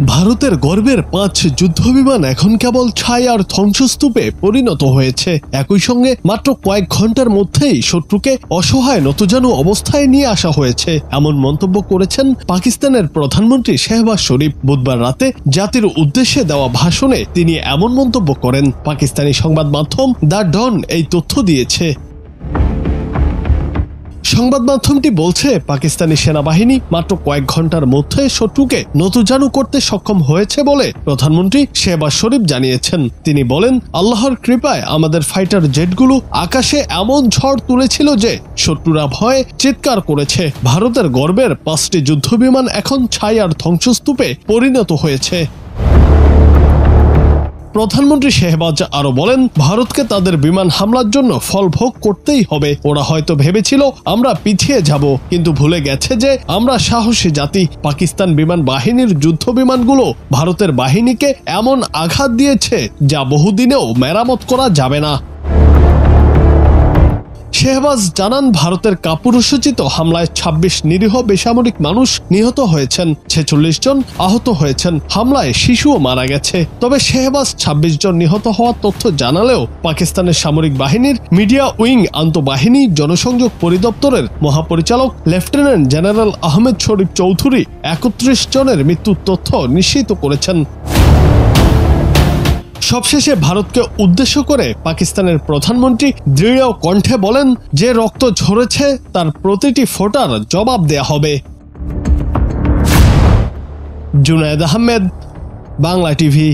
ভারতের গর্বের 5 যুদ্ধবিমান এখন কেবল ছাই আর ধ্বংসস্তূপে পরিণত হয়েছে। একই সঙ্গে মাত্র কয়েক ঘন্টার মধ্যেই শত্রুকে অসহায় নতজানু অবস্থায় নিয়ে আসা হয়েছে, এমন মন্তব্য করেছেন পাকিস্তানের প্রধানমন্ত্রী শেহবাজ শরীফ। বুধবার রাতে জাতির উদ্দেশ্যে দেওয়া ভাষণে তিনি এমন মন্তব্য করেন। পাকিস্তানি সংবাদ মাধ্যম দ্য ডন এই তথ্য দিয়েছে। সংবাদ মাধ্যমটি বলছে, পাকিস্তানি সেনাবাহিনী মাত্র কয়েক ঘন্টার মধ্যে শত্রুকে নতজানু করতে সক্ষম হয়েছে বলে প্রধানমন্ত্রী শেহবাজ শরীফ জানিয়েছেন। তিনি বলেন, আল্লাহর কৃপায় আমাদের ফাইটার জেটগুলো আকাশে এমন ঝড় তুলেছিল যে শত্রুরা ভয়ে চিৎকার করেছে। ভারতের গর্বের 5টি যুদ্ধবিমান এখন ছাই আর ধ্বংসস্তূপে পরিণত হয়েছে। প্রধানমন্ত্রী শেহবাজ আরো বলেন, ভারতকে তাদের বিমান হামলার জন্য ফল ভোগ করতেই হবে। ওরা হয়তো ভেবেছিল আমরা পিছিয়ে যাব, কিন্তু ভুলে গেছে যে আমরা সাহসী জাতি। পাকিস্তান বিমান বাহিনীর যুদ্ধ বিমানগুলো ভারতের বাহিনীকে এমন আঘাত দিয়েছে যা বহুদিনেও মেরামত করা যাবে না। শেহবাজ জানান, ভারতের কাপুরুষোচিত হামলায় 26 নিরীহ বেসামরিক মানুষ নিহত হয়েছেন, 46 জন আহত হয়েছেন। হামলায় শিশুও মারা গেছে। তবে শেহবাজ 26 জন নিহত হওয়ার তথ্য জানালেও পাকিস্তানের সামরিক বাহিনীর মিডিয়া উইং আন্তঃবাহিনী জনসংযোগ পরিদপ্তরের মহাপরিচালক লেফটেন্যান্ট জেনারেল আহমেদ শরীফ চৌধুরী 31 জনের মৃত্যুর তথ্য নিশ্চিত করেছেন। সবশেষে ভারতকে উদ্দেশ্য করে পাকিস্তানের প্রধানমন্ত্রী দৃঢ় কণ্ঠে বলেন, যে রক্ত ঝরেছে তার প্রতিটি ফোঁটার জবাব দেয়া হবে। জুনায়েদ আহমেদ, বাংলা টিভি।